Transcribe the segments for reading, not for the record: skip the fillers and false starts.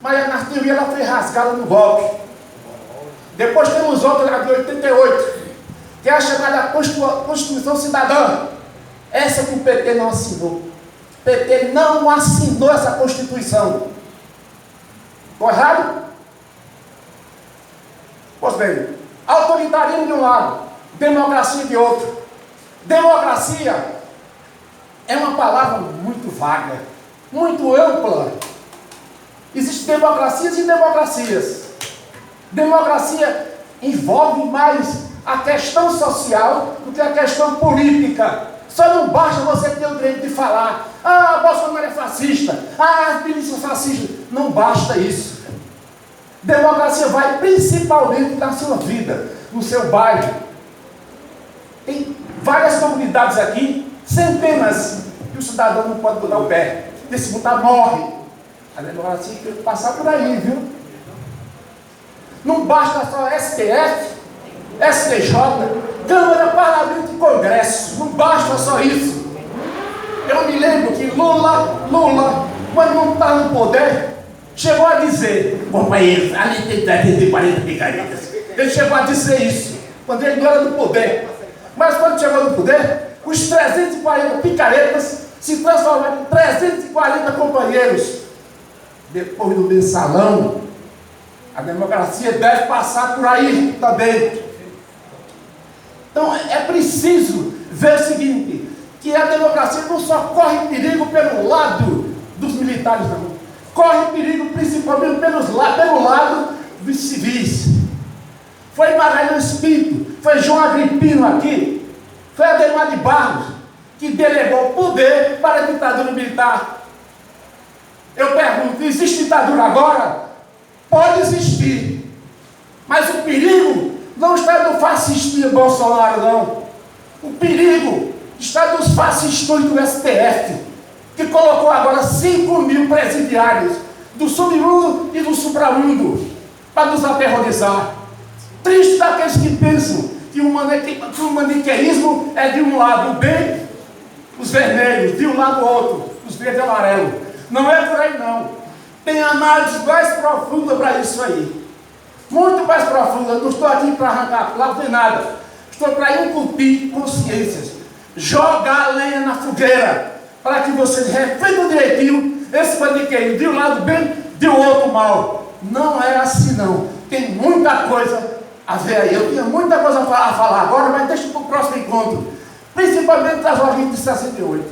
Mas a teoria ela foi rasgada no golpe. Depois temos outra lá de 88, que é a chamada Constituição Cidadã. Essa que o PT não assinou. O PT não assinou essa Constituição. Estou errado? Pois bem, autoritarismo de um lado, democracia de outro. Democracia é uma palavra muito vaga, muito ampla. Existem democracias e democracias. Democracia envolve mais a questão social do que a questão política. Só não basta você ter o direito de falar: ah, Bolsonaro é fascista, ah, as milícias fascistas. Não basta isso. Democracia vai principalmente na sua vida, no seu bairro. Tem várias comunidades aqui, centenas, que o cidadão não pode botar o pé. Porque se botar, morre. A democracia tem que passar por aí, viu? Não basta só STF, STJ, Câmara, Parlamento e Congresso. Não basta só isso. Eu me lembro que Lula, quando não está no poder, chegou a dizer: companheiros, ali tem 340 picaretas. Ele chegou a dizer isso, quando ele não era do poder. Mas quando chegou no poder, os 340 picaretas se transformaram em 340 companheiros. Depois do mensalão, a democracia deve passar por aí também. Então é preciso ver o seguinte, que a democracia não só corre perigo pelo lado dos militares, não. Corre perigo principalmente pelo lado dos civis. Foi Magalhães Pinto, foi João Agripino aqui, foi Ademar de Barros, que delegou poder para a ditadura militar. Eu pergunto, existe ditadura agora? Pode existir. Mas o perigo não está no fascistinho Bolsonaro, não. O perigo está nos fascistões do STF, que colocou agora 5.000 presidiários do submundo e do supramundo para nos aterrorizar. Triste daqueles que pensam que o maniqueísmo é de um lado o bem, os vermelhos, de um lado o outro, os verdes e amarelos. Não é por aí, não. Tem análise mais profunda para isso aí. Muito mais profunda. Eu não estou aqui para arrancar palavras nem nada. Estou para incutir consciências. Jogar lenha na fogueira. Para que vocês refletam direitinho esse maniqueísmo. De um lado bem, de outro mal. Não é assim, não. Tem muita coisa a ver aí. Eu tinha muita coisa a falar agora, mas deixa para o próximo encontro. Principalmente das ordens de 68.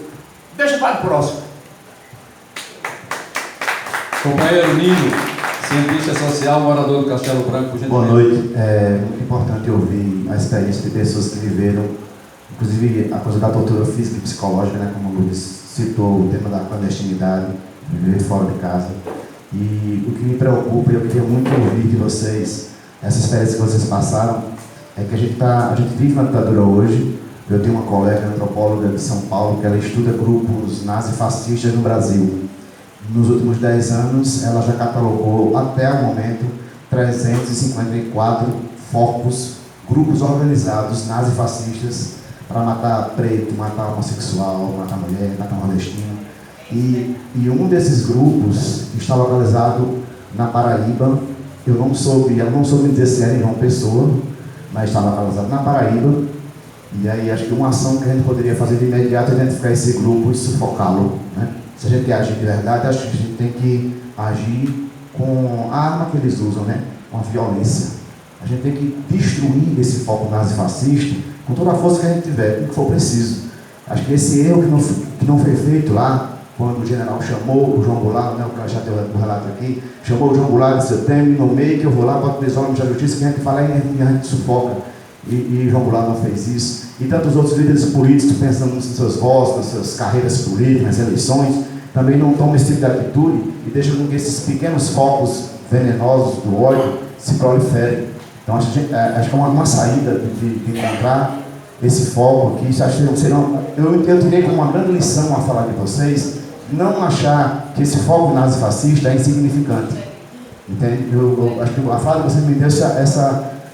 Deixa para o próximo. Companheiro Nino, cientista social, morador do Castelo Branco. Boa noite. É muito importante ouvir a experiência de pessoas que viveram, inclusive a coisa da tortura física e psicológica, né, como o Luiz citou, o tema da clandestinidade, viver fora de casa. E o que me preocupa, e eu queria muito ouvir de vocês, essa experiência que vocês passaram, é que a gente vive uma ditadura hoje. Eu tenho uma colega antropóloga de São Paulo que ela estuda grupos nazifascistas no Brasil. Nos últimos 10 anos, ela já catalogou, até o momento, 354 focos, grupos organizados nazifascistas para matar preto, matar homossexual, matar mulher, matar nordestino. E um desses grupos está localizado na Paraíba. Ela não soube me dizer se era em João Pessoa, mas está localizado na Paraíba. E aí acho que uma ação que a gente poderia fazer de imediato é identificar esse grupo e sufocá-lo, né? Se a gente quer agir de verdade, acho que a gente tem que agir com a arma que eles usam, né? Com a violência. A gente tem que destruir esse foco nazifascista com toda a força que a gente tiver, o que for preciso. Acho que esse erro que não foi feito lá, quando o general chamou o João Goulart, né, o cara já deu o relato aqui, chamou o João Goulart e disse: eu tenho, me nomeei, que eu vou lá para o Tesouro da Justiça, que a gente fala e a gente sufoca. E João Goulart não fez isso. E tantos outros líderes políticos, pensando nos seus votos, nas suas carreiras políticas, nas eleições, também não tomam esse tipo de atitude e deixam com que esses pequenos focos venenosos do ódio se proliferem. Então acho que é uma saída de encontrar esse foco aqui. Acho que eu tirei como uma grande lição a falar de vocês, não achar que esse foco nazifascista é insignificante. Entende? Eu acho que a fala que você me deu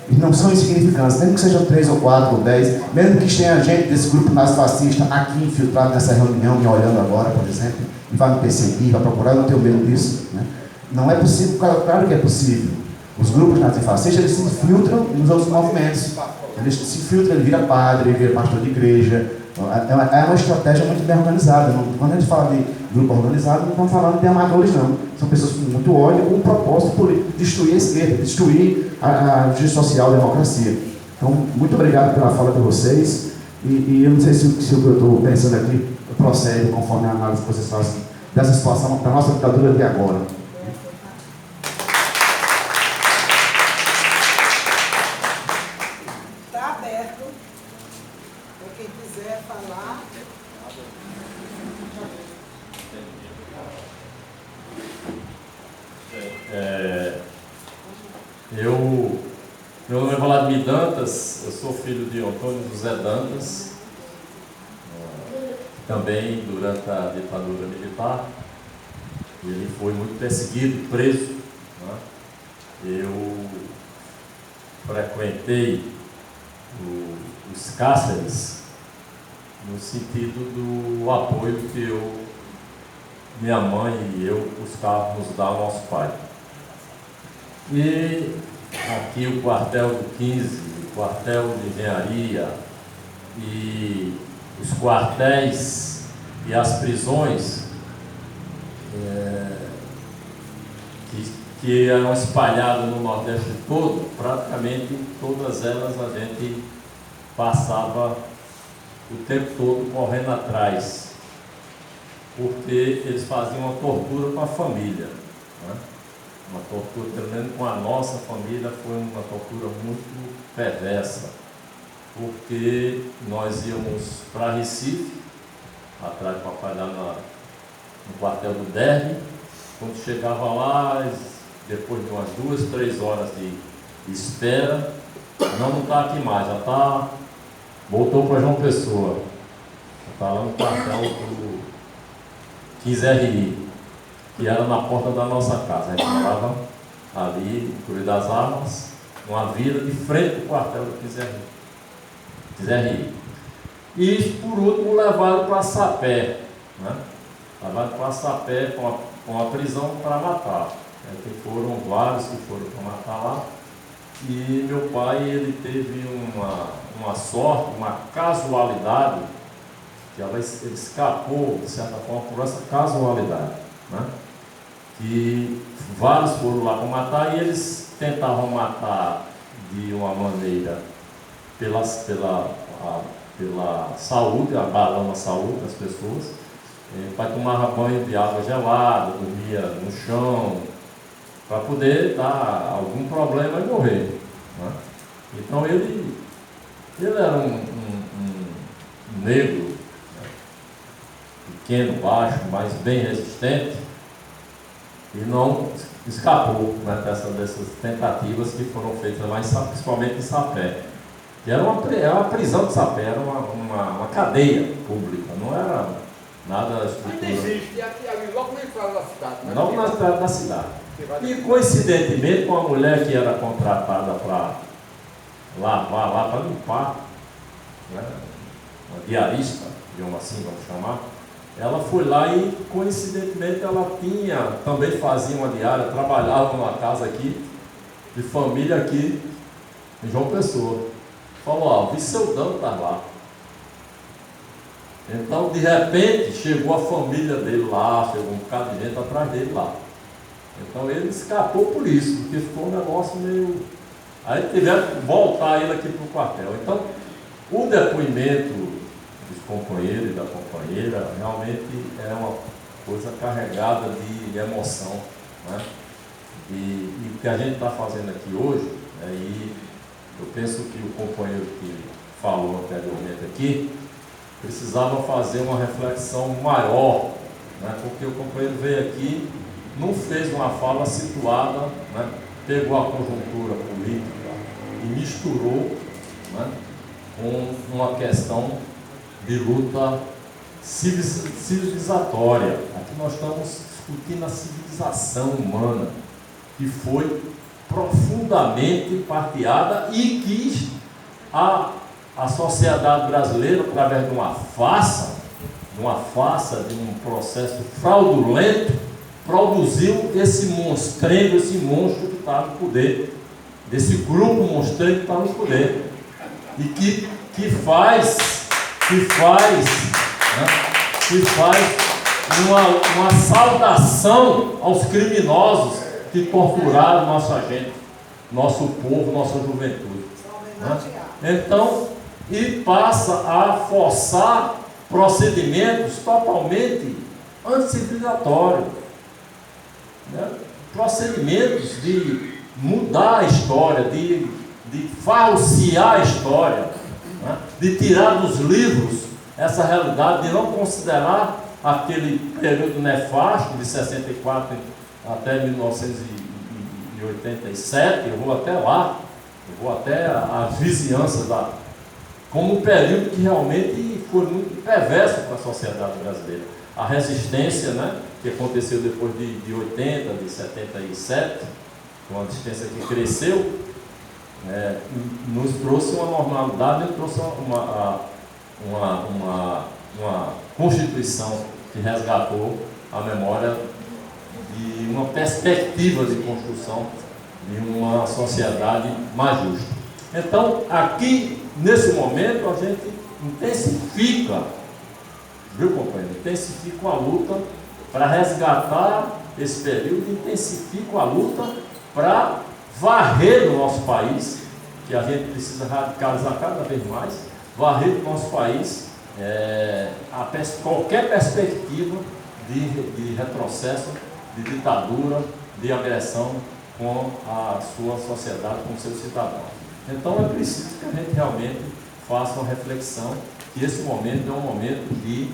eles não são insignificantes, mesmo que sejam 3 ou 4 ou 10, mesmo que tenha gente desse grupo nazifascista aqui infiltrado nessa reunião, me olhando agora, por exemplo, e vai me perseguir, vai procurar, eu não tenho medo disso, né? não é possível, claro que é possível. Os grupos nazifascistas, eles se infiltram nos outros movimentos. Eles se infiltram, ele vira padre, ele vira pastor de igreja. É uma estratégia muito bem organizada. Quando a gente fala de grupo organizado, não estamos falando de amadores, não. São pessoas com muito ódio, com um propósito político, destruir a esquerda, destruir a justiça social, a democracia. Então, muito obrigado pela fala de vocês. E eu não sei se o que eu estou pensando aqui procede conforme a análise que vocês fazem dessa situação da nossa ditadura de agora. Está aberto para quem quiser falar. Meu nome é Vladimir Dantas, eu sou filho de Antônio José Dantas, também durante a ditadura militar. Ele foi muito perseguido, preso, né? Eu frequentei os cárceres no sentido do apoio que minha mãe e eu buscávamos dar ao nosso pai. E aqui o quartel do 15, o quartel de engenharia e os quartéis e as prisões que eram espalhadas no Nordeste todo, praticamente todas elas a gente passava o tempo todo correndo atrás, porque eles faziam uma tortura com a família, né? Uma tortura, pelo menos com a nossa família, foi uma tortura muito perversa, porque nós íamos para Recife, atrás de papai lá no quartel do Derby. Quando chegava lá, depois de umas 2, 3 horas de espera, não está aqui mais, já está, voltou para João Pessoa, já está lá no quartel do 15RI, que era na porta da nossa casa. A gente morava ali, em Cruz das Armas, numa vila de frente do quartel do 15RI. E, por último, levaram para Sapé, né? Levaram para Sapé com a prisão para matar. Que foram vários que foram para matar lá. E meu pai, ele teve uma sorte, uma casualidade, que ele escapou, de certa forma, por essa casualidade, né? Que vários foram lá para matar, e eles tentavam matar de uma maneira pela saúde, abalando a saúde das pessoas. O pai tomava banho de água gelada, dormia no chão, para poder dar algum problema e morrer, né? Então ele era um negro, né? Pequeno, baixo, mas bem resistente, e não escapou, né, dessas tentativas que foram feitas lá, principalmente em Sapé. Que era uma prisão de Sapé, era uma cadeia pública, não era nada estrutura. Ainda existe, e aqui ali, logo nem fala da cidade, né? Não na cidade da cidade. E coincidentemente, uma mulher que era contratada para lavar lá, para limpar, né, uma diarista, digamos assim, vamos chamar, ela foi lá e coincidentemente ela também fazia uma diária, trabalhava numa casa aqui, de família aqui, em João Pessoa. Falou, ó, vi seu Dano tá lá. Então, de repente, chegou a família dele lá, chegou um bocado de gente atrás dele lá. Então, ele escapou por isso, porque ficou um negócio meio... Aí tiveram que voltar ele aqui para o quartel. Então, o depoimento dos companheiros e da companheira realmente é uma coisa carregada de emoção, né? E o que a gente está fazendo aqui hoje, e eu penso que o companheiro que falou anteriormente aqui precisava fazer uma reflexão maior, né? Porque o companheiro veio aqui, não fez uma fala situada, né? Pegou a conjuntura política e misturou, né, com uma questão de luta civilizatória. Aqui nós estamos discutindo a civilização humana, que foi profundamente parteada e que a sociedade brasileira, através de uma farsa, de um processo fraudulento, produziu esse monstrengo, esse monstro que está no poder, desse grupo monstrengo que está no poder, e que faz uma saudação aos criminosos que torturaram nossa gente, nosso povo, nossa juventude. Então, e passa a forçar procedimentos totalmente anticivilizatórios, procedimentos de mudar a história, de falsear a história, de tirar dos livros essa realidade, de não considerar aquele período nefasto de 64 até 1987, eu vou até lá, eu vou até a vizinhança como um período que realmente foi muito perverso para a sociedade brasileira. A resistência, que aconteceu depois de 80, de 77, uma resistência que cresceu, nos trouxe uma normalidade, nos trouxe uma Constituição que resgatou a memória de uma perspectiva de construção de uma sociedade mais justa. Então, aqui, nesse momento, a gente intensifica, viu, companheiro? Intensifica a luta para resgatar esse período, intensifica a luta para varrer do nosso país, que a gente precisa radicalizar cada vez mais, varrer do nosso país qualquer perspectiva de retrocesso, de ditadura, de agressão com a sua sociedade, com seus cidadãos. Então é preciso que a gente realmente faça uma reflexão, que esse momento é um momento de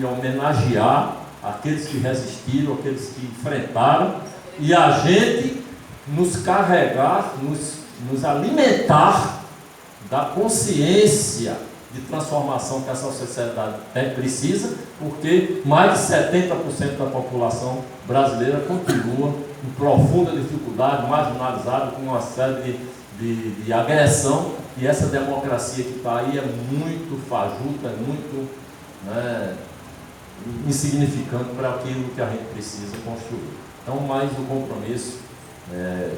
homenagear aqueles que resistiram, aqueles que enfrentaram, e a gente nos carregar, nos alimentar da consciência de transformação que essa sociedade precisa, porque mais de 70% da população brasileira continua em profunda dificuldade, marginalizada, com uma série de agressão, e essa democracia que está aí é muito fajuta, é muito insignificante para aquilo que a gente precisa construir. Então, mais um compromisso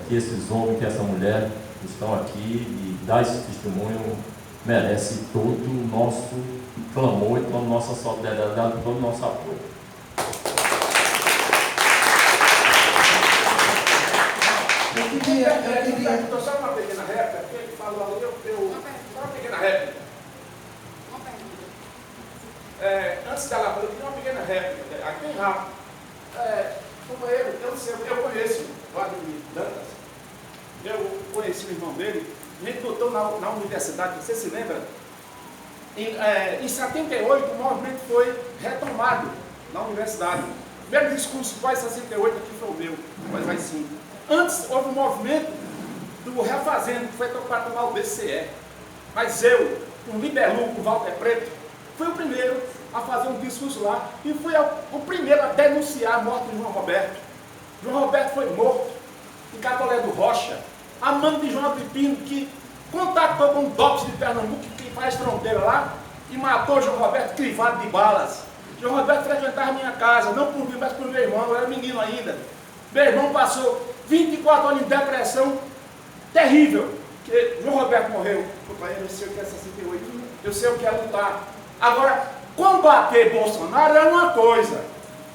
que esses homens, que essa mulher estão aqui e dar esse testemunho merece todo o nosso clamor, toda a nossa solidariedade, todo o nosso apoio. Eu queria só uma pequena réplica, porque ele falou ali, só uma pequena réplica. Antes dela falar, eu queria uma pequena réplica, aqui bem rápido. Companheiro, eu não sei, eu conheço o Wagner Dantas, eu conheci o irmão dele, a gente botou na universidade, você se lembra? Em 78 o movimento foi retomado na universidade. O primeiro discurso pós 68 aqui foi o meu, mas vai sim. Antes houve um movimento do Refazendo, que foi para tomar o BCE. Mas eu, com o Liberlu, com o Walter Preto, fui o primeiro a fazer um discurso lá e fui o primeiro a denunciar a morte de João Roberto. João Roberto foi morto em Catolé do Rocha, a mãe de João Agripino, que contactou com o DOPS de Pernambuco, que faz fronteira lá, e matou João Roberto crivado de balas. João Roberto frequentava a minha casa, não por mim, mas por meu irmão, eu era menino ainda. Meu irmão passou 24 anos de depressão terrível, porque João Roberto morreu. Companheiro, eu sei o que é 68, eu sei o que é lutar. Agora, combater Bolsonaro é uma coisa,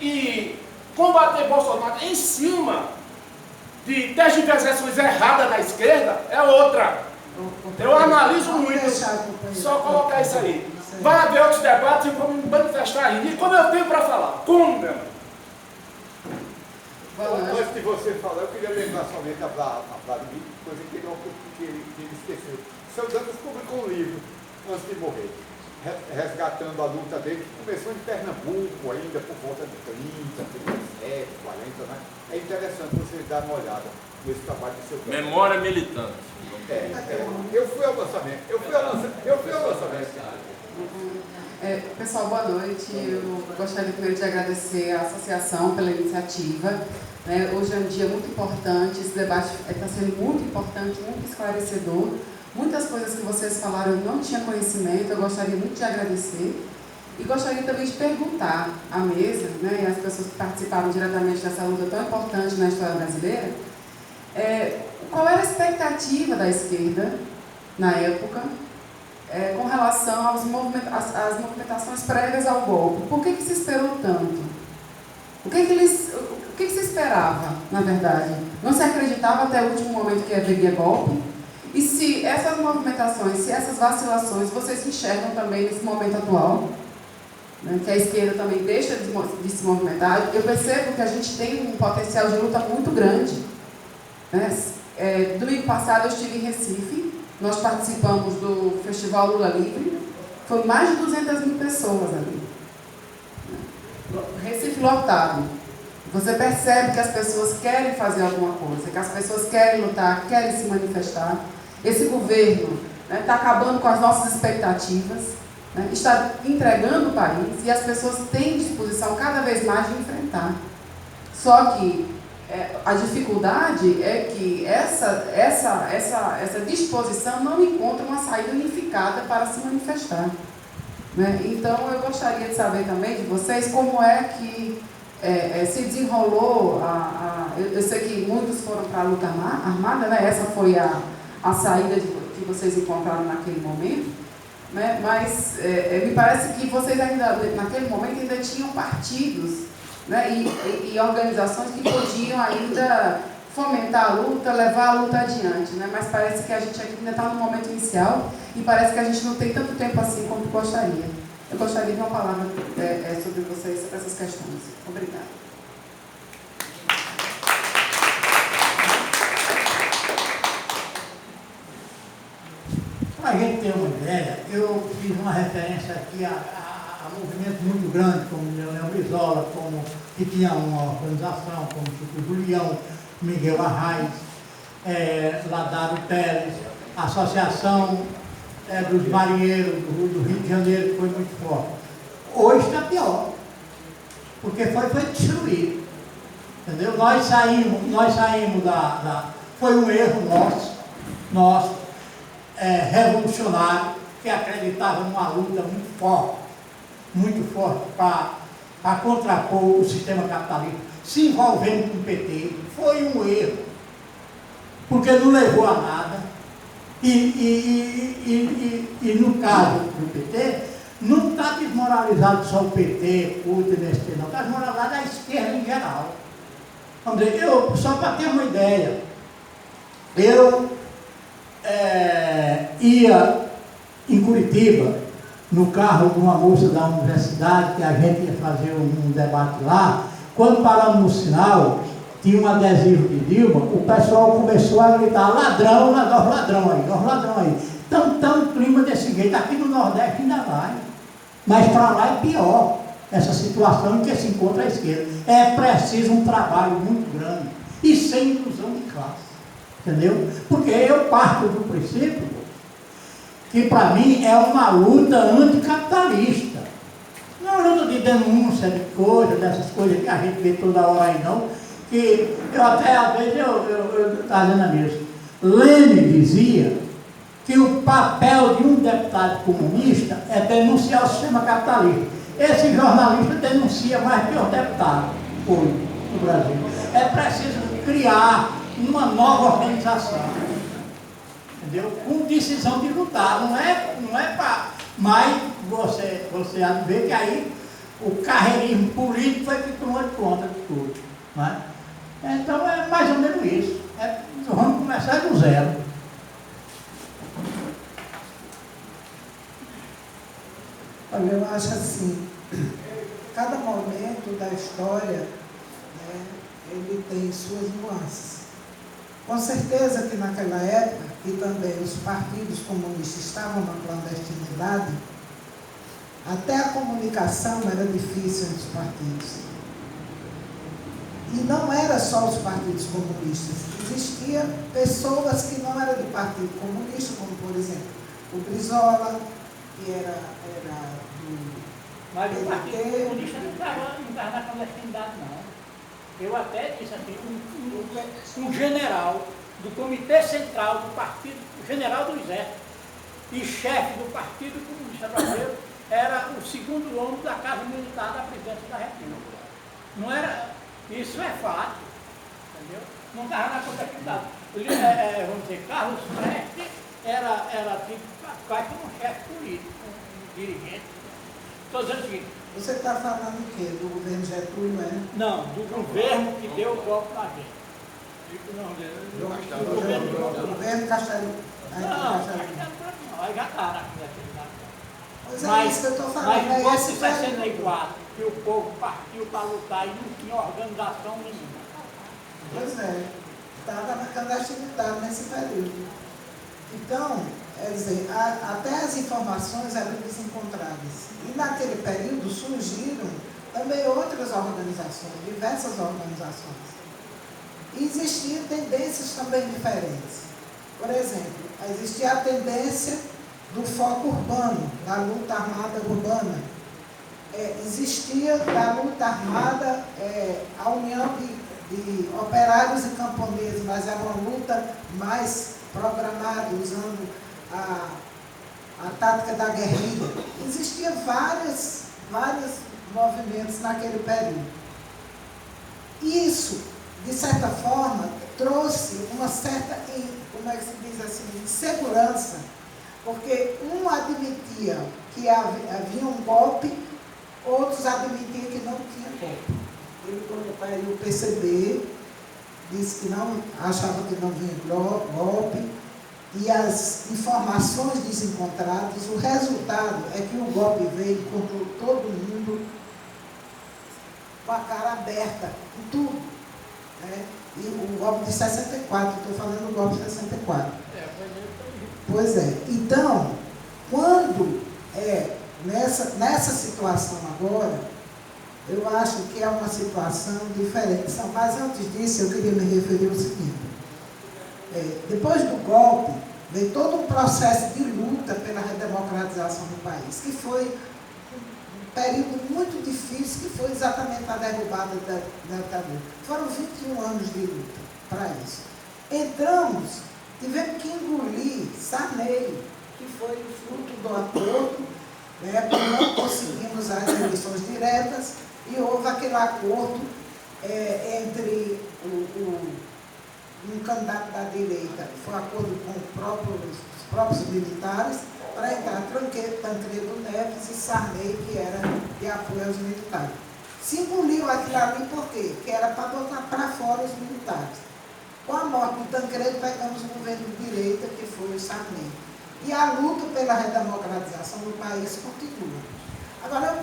e combater Bolsonaro em cima de tergiversações erradas da esquerda é outra. Eu analiso muito. Só colocar isso aí. Vai haver outros debates e vou me manifestar ainda. E como eu tenho para falar? Como, meu irmão? Antes de você falar, eu queria lembrar somente a Vladimir, coisa que ele esqueceu. Seu Dantas publicou um livro antes de morrer, resgatando a luta dele, que começou em Pernambuco ainda, por volta de 30, 37, 40, né? É interessante vocês darem uma olhada nesse trabalho de seu Dantas. Memória militante. Eu fui ao lançamento. Pessoal, boa noite. Eu gostaria primeiro de agradecer à associação pela iniciativa. Hoje é um dia muito importante, esse debate está sendo muito importante, muito esclarecedor. Muitas coisas que vocês falaram eu não tinha conhecimento, eu gostaria muito de agradecer. E gostaria também de perguntar à mesa, né, e às pessoas que participaram diretamente dessa luta tão importante na história brasileira, qual era a expectativa da esquerda, na época, com relação às movimentações prévias ao golpe? Por que se esperou tanto? O que se esperava, na verdade? Não se acreditava até o último momento que haveria golpe? E se essas movimentações, se essas vacilações, vocês enxergam também nesse momento atual, né, que a esquerda também deixa de se movimentar? Eu percebo que a gente tem um potencial de luta muito grande, né? Domingo passado eu estive em Recife, nós participamos do Festival Lula Livre, foi mais de 200 mil pessoas ali. Recife lotado. Você percebe que as pessoas querem fazer alguma coisa, que as pessoas querem lutar, querem se manifestar. Esse governo está acabando com as nossas expectativas, né, está entregando o país e as pessoas têm disposição cada vez mais de enfrentar. Só que a dificuldade é que essa disposição não encontra uma saída unificada para se manifestar, né? Então, eu gostaria de saber também de vocês como é que se desenrolou eu sei que muitos foram para a luta armada, né? Essa foi a saída que vocês encontraram naquele momento, né? Mas me parece que vocês ainda, naquele momento, ainda tinham partidos, né? E organizações que podiam ainda fomentar a luta, levar a luta adiante, né? Mas parece que a gente aqui ainda está no momento inicial e parece que a gente não tem tanto tempo assim como gostaria. Eu gostaria de uma palavra sobre vocês, sobre essas questões. Obrigada. Para a gente ter uma ideia, eu fiz uma referência aqui a movimentos muito grandes, como o Leonel Brizola, que tinha uma organização, como Chico Julião, Miguel Arraes, Ladário Pérez, a Associação dos Marinheiros do Rio de Janeiro, que foi muito forte. Hoje está pior, porque foi destruído. Entendeu? Nós saímos foi um erro nosso, revolucionário, que acreditava numa luta muito forte para contrapor o sistema capitalista, se envolvendo com o PT. Foi um erro, porque não levou a nada. E no caso do PT, não está desmoralizado só o PT, o MST, não, está desmoralizado a esquerda em geral. Vamos dizer, só para ter uma ideia, eu ia em Curitiba, no carro de uma moça da universidade, que a gente ia fazer um debate lá. Quando paramos no sinal, tinha um adesivo de Dilma, o pessoal começou a gritar: ladrão, ladrão aí. Então, está um clima desse jeito. Aqui no Nordeste ainda vai, mas para lá é pior, essa situação em que se encontra a esquerda. É preciso um trabalho muito grande e sem inclusão de classe, entendeu? Porque eu parto do princípio que para mim é uma luta anticapitalista, não é uma luta de denúncia de coisas, dessas coisas que a gente vê toda hora aí não, que eu até às vezes eu estava dizendo a mesa. Lênin dizia que o papel de um deputado comunista é denunciar o sistema capitalista. Esse jornalista denuncia mais que o deputado hoje no Brasil. É preciso criar uma nova organização, entendeu? Com decisão de lutar, não é para. Mas você há de ver que aí o carreirismo político foi que tomou de conta de tudo, não é? Então é mais ou menos isso. Vamos começar do zero. Olha, eu acho assim, cada momento da história, né, ele tem suas nuances. Com certeza que naquela época, e também os partidos comunistas estavam na clandestinidade, até a comunicação era difícil entre os partidos. E não era só os partidos comunistas, existiam pessoas que não eram do Partido Comunista, como por exemplo o Brizola, que era do Mas o Partido Comunista não estava na clandestinidade, não. Eu até disse aqui, um general do Comitê Central do Partido, general do Exército e chefe do Partido Comunista Brasileiro, era o segundo homem da Casa Militar da Presidência da República. Não era, isso é fato, entendeu? Não estava na contabilidade. Vamos dizer, Carlos Prestes era tipo quase como um chefe político, um dirigente. Estou dizendo o seguinte. Você está falando o quê? Do governo Getúlio, é? Não, do governo que deu o golpe na gente. Do governo Castelo. Não, aí já está na criatividade. Pois é isso que eu estou falando. Mas no golpe de 64, que o povo partiu para lutar e não tinha organização nenhuma. Pois é, estava na clandestinidade nesse período. Então, quer dizer, até as informações eram desencontradas. E naquele período surgiram também outras organizações, diversas organizações. E existiam tendências também diferentes. Por exemplo, existia a tendência do foco urbano, da luta armada urbana. Existia da luta armada a união de operários e camponeses, mas era uma luta mais programada, usando a tática da guerrilha. Existiam vários movimentos naquele período. Isso, de certa forma, trouxe uma certa, como é que se diz assim, insegurança, porque um admitia que havia um golpe, outros admitiam que não tinha golpe. Ele colocou aí o PCB, disse que não, achava que não vinha golpe, e as informações desencontradas, o resultado é que o golpe veio e encontrou todo mundo com a cara aberta, em tudo. Né? E o golpe de 64, estou falando do golpe de 64. Pois é. Então, quando nessa situação agora, eu acho que é uma situação diferente. Mas antes disso, eu queria me referir ao seguinte. Depois do golpe, veio todo um processo de luta pela redemocratização do país, que foi um período muito difícil, que foi exatamente a derrubada da ditadura. Foram 21 anos de luta para isso. Tivemos que engolir Sarney, que foi o fruto do acordo, porque não conseguimos as eleições diretas, e houve aquele acordo entre um candidato da direita, foi um acordo com os próprios militares, para entrar Tancredo Neves e Sarney, que era de apoio aos militares. Se engoliu aquilo ali por quê? Porque era para botar para fora os militares. Com a morte do Tancredo, pegamos o governo de direita, que foi o Sarney. E a luta pela redemocratização do país continua. Agora,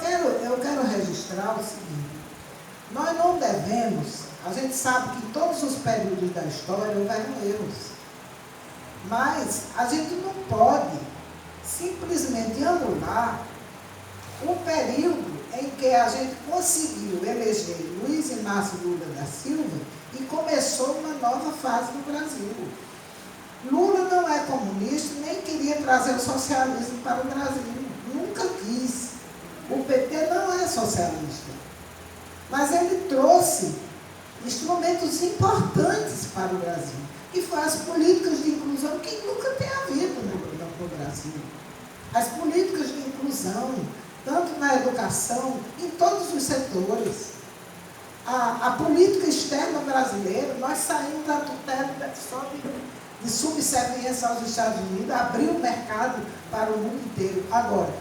eu quero registrar o seguinte. Nós não devemos, a gente sabe que em todos os períodos da história houveram erros. Mas a gente não pode simplesmente anular o período em que a gente conseguiu eleger Luiz Inácio Lula da Silva e começou uma nova fase no Brasil. Lula não é comunista, nem queria trazer o socialismo para o Brasil. Nunca quis. O PT não é socialista. Mas ele trouxe instrumentos importantes para o Brasil, que foram as políticas de inclusão que nunca tem havido no Brasil. As políticas de inclusão, tanto na educação, em todos os setores. A política externa brasileira, nós saímos da tutela de subserviência aos Estados Unidos, abriu o mercado para o mundo inteiro. Agora,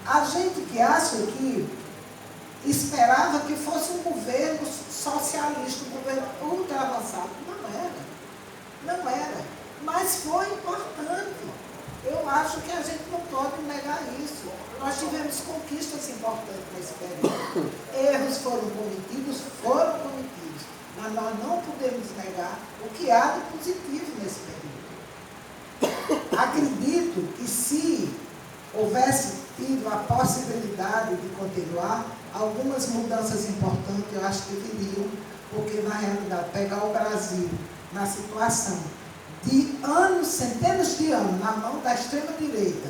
a gente que acha que esperava que fosse um governo socialista, um governo ultra avançado, não era, mas foi importante. Eu acho que a gente não pode negar isso. Nós tivemos conquistas importantes nesse período. Erros foram cometidos, mas nós não podemos negar o que há de positivo nesse período. Acredito que se houvesse tido a possibilidade de continuar, algumas mudanças importantes eu acho que viriam, porque na realidade pegar o Brasil na situação de anos, centenas de anos, na mão da extrema-direita,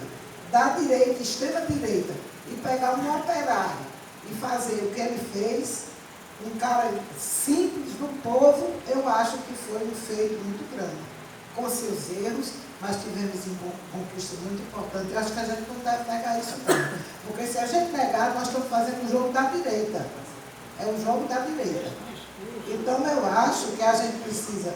da direita, extrema-direita, e pegar um operário e fazer o que ele fez, um cara simples do povo, eu acho que foi um feito muito grande, com seus erros, mas tivemos conquistas muito importantes. Eu acho que a gente não deve negar isso não. Porque se a gente negar, nós estamos fazendo o jogo da direita. É o jogo da direita. Então eu acho que a gente precisa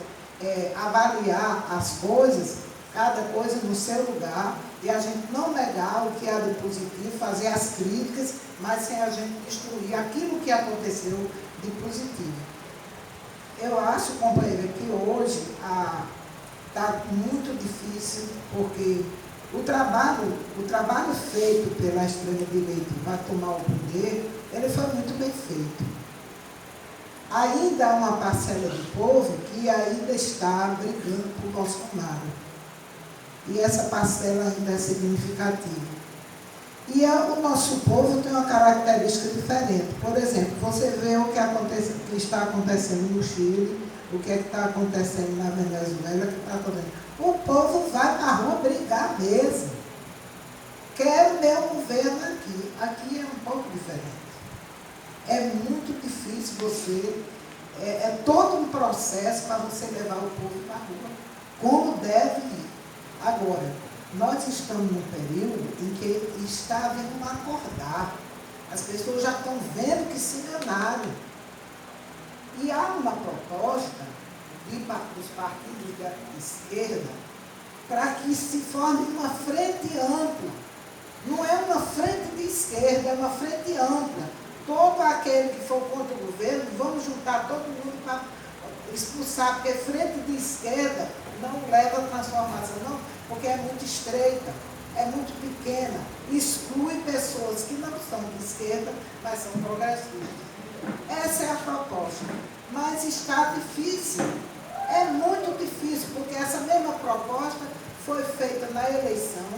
avaliar as coisas, cada coisa no seu lugar, e a gente não negar o que há de positivo, fazer as críticas, mas sem a gente destruir aquilo que aconteceu de positivo. Eu acho, companheiro, que hoje está muito difícil, porque o trabalho feito pela extrema-direita para tomar o poder, ele foi muito bem feito. Ainda há uma parcela do povo que ainda está brigando por Bolsonaro. E essa parcela ainda é significativa. E o nosso povo tem uma característica diferente. Por exemplo, você vê o que está acontecendo no Chile, o que está acontecendo na Venezuela, o que está acontecendo. O povo vai para a rua brigar mesmo. Quero meu governo aqui. Aqui é um pouco diferente. É muito difícil você... É todo um processo para você levar o povo para a rua, como deve ir. Agora, nós estamos num período em que está havendo um acordar. As pessoas já estão vendo que se enganaram. E há uma proposta dos partidos de esquerda para que se forme uma frente ampla. Não é uma frente de esquerda, é uma frente ampla. Todo aquele que for contra o governo, vamos juntar todo mundo para expulsar, porque frente de esquerda não leva a transformação, não, porque é muito estreita, é muito pequena, exclui pessoas que não são de esquerda, mas são progressistas. Essa é a proposta. Mas está difícil, é muito difícil, porque essa mesma proposta foi feita na eleição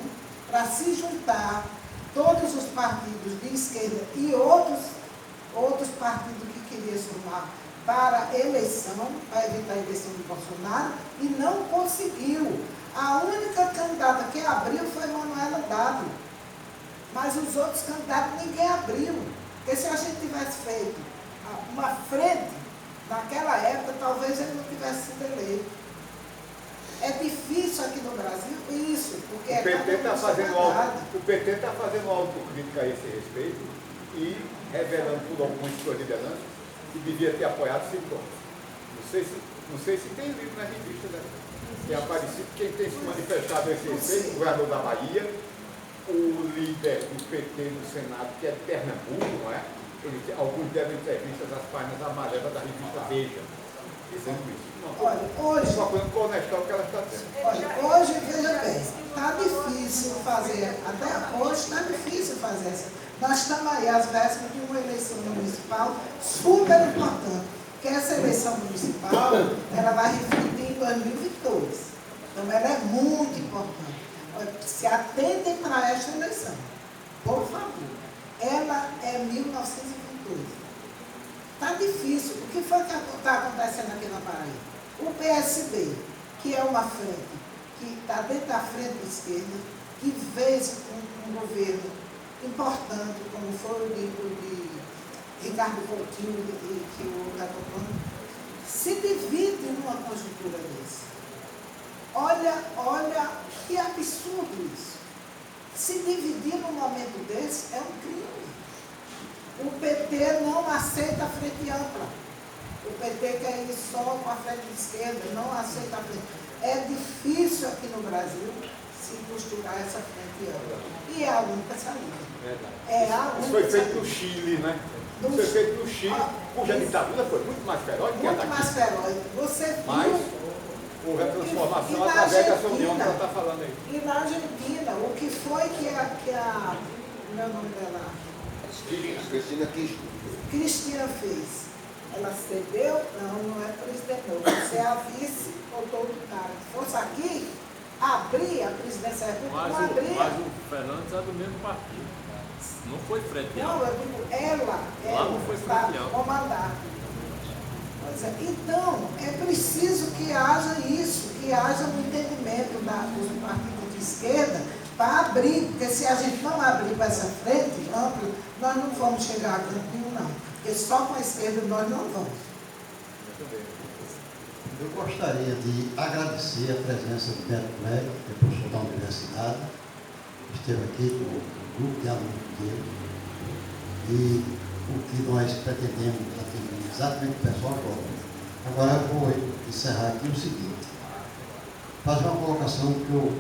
para se juntar todos os partidos de esquerda e outros partidos que queriam somar para a eleição, para evitar a eleição de Bolsonaro, e não conseguiu. A única candidata que abriu foi Manuela Dávila. Mas os outros candidatos ninguém abriu. Porque se a gente tivesse feito uma frente, naquela época, talvez ele não tivesse sido eleito. É difícil aqui no Brasil isso, porque o PT está fazendo autocrítica a esse respeito e revelando por algumas suas lideranças que devia ter apoiado Ciro Gomes. Não sei se tem livro na revista, né? Tem aparecido quem tem se manifestado a esse respeito, o governador da Bahia, o líder do PT no Senado, que é de Pernambuco, não é? Alguns deram entrevistas às páginas amarelas da revista Veja, dizendo isso. Olha, hoje, uma coisa com honestar o que ela está dizendo. Olha, hoje, veja bem, está difícil fazer, até hoje está difícil fazer essa. Nós estamos aí às vésperas de uma eleição municipal super importante, porque essa eleição municipal, ela vai refletir em 2022. Então, ela é muito importante. Se atentem para esta eleição, por favor. Ela é 1922. Está difícil. O que foi que está acontecendo aqui na Paraíba? O PSB, que é uma frente, que está dentro da frente da esquerda, que fez um governo importante, como foi o de Ricardo Coutinho, que o está tocando, se divide numa conjuntura desse. Olha que absurdo isso. Se dividir num momento desse é um crime. O PT não aceita a frente ampla. O PT quer ir só com a frente esquerda, não aceita a frente. É difícil aqui no Brasil se costurar essa frente ampla. E é a única saída. Isso foi feito no Chile, né? Isso foi feito no Chile, cuja ditadura foi muito mais feroz do que a daqui. Muito mais feroz. Você viu? Mas houve a transformação através dessa união que ela está falando aí. E na Argentina, o que foi que a meu nome dela? Cristina fez. Ela cedeu? Não é presidente, não. Você é a vice ou todo cara. Se fosse aqui, abrir a presidência da República, não abria. Mas o Fernandes é do mesmo partido. Não foi frente ampla. Não, eu digo, ela não foi frente ampla. comandar. Então, é preciso que haja isso, que haja um entendimento dos partidos de esquerda para abrir, porque se a gente não abrir para essa frente ampla, nós não vamos chegar a canto nenhum, não. Porque só com a esquerda nós não vamos. Eu gostaria de agradecer a presença do Beto Cleber, que é professor da universidade, que esteve aqui com o grupo de alunos dele, e o que nós pretendemos atender exatamente o pessoal agora. Agora eu vou encerrar aqui o seguinte, fazer uma colocação que eu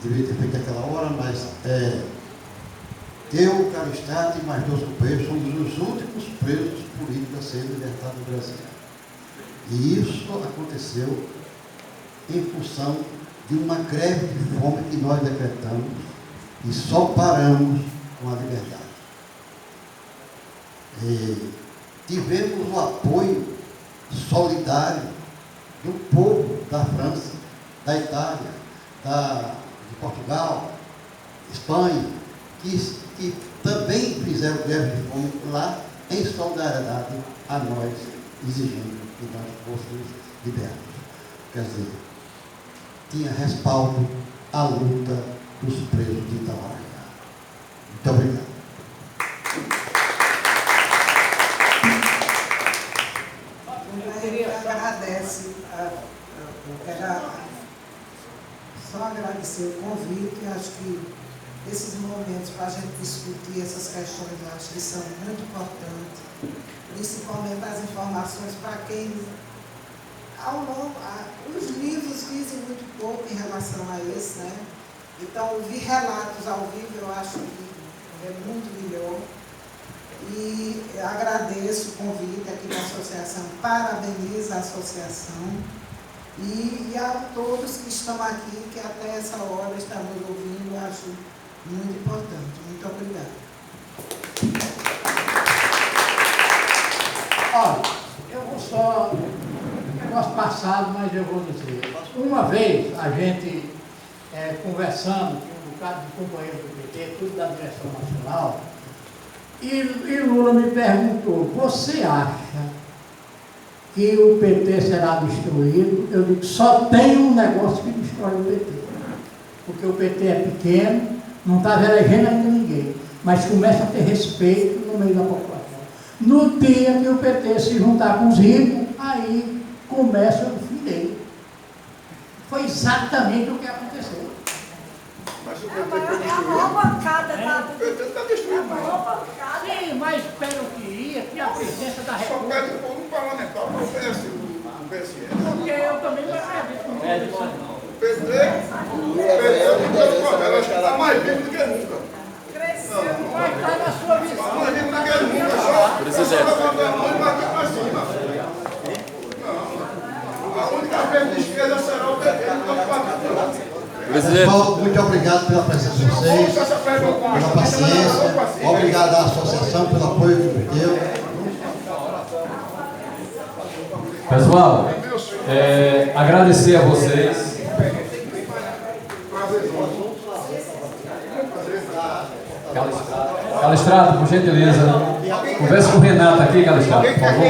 devia ter feito naquela hora, mas eu, Calixtrato e mais 2 companheiros somos os últimos presos políticos a serem libertados no Brasil. E isso aconteceu em função de uma greve de fome que nós decretamos e só paramos com a liberdade. Tivemos o apoio solidário do povo da França, da Itália, de Portugal, Espanha, que também fizeram greve de fome lá em solidariedade a nós, exigindo que nós fôssemos libertos. Quer dizer, tinha respaldo à luta dos presos de Itamaracá. Muito obrigado. Agradece, eu quero só agradecer o convite. Acho que esses momentos para a gente discutir essas questões, eu acho que são muito importantes, principalmente as informações para quem, os livros dizem muito pouco em relação a isso, né? Então, ouvir relatos ao vivo eu acho que é muito melhor. E agradeço o convite aqui da associação, parabenizo a associação e a todos que estão aqui, que até essa hora estão nos ouvindo, eu acho muito importante. Muito obrigada. Olha, eu vou só, negócio passado, mas eu vou dizer. Uma vez a gente conversando com um bocado de companheiros do PT, tudo da direção nacional, e Lula me perguntou, você acha que o PT será destruído? Eu digo, só tem um negócio que destrói o PT. Porque o PT é pequeno, não está elegendo ainda ninguém, mas começa a ter respeito no meio da população. No dia que o PT se juntar com os ricos, aí começa o fim dele. Foi exatamente o que aconteceu. Mas o É a maior bancada da... PT está destruindo. Sim, mas pelo que ia, tinha a presença da Só República. pede por um parlamentar para o PSL. Porque eu também não acredito no O PT está mais vivo do que nunca. Vai estar na sua visão. Está mais vivo do que nunca. Só levantar a mão e bater para cima. Não. A única vez de esquerda será o PT. Pessoal, muito obrigado pela presença de vocês, pela paciência. Obrigado à associação pelo apoio que nos deu. Pessoal, agradecer a vocês. Calistrato, por gentileza, converse com o Renato aqui, Calistrato, por favor.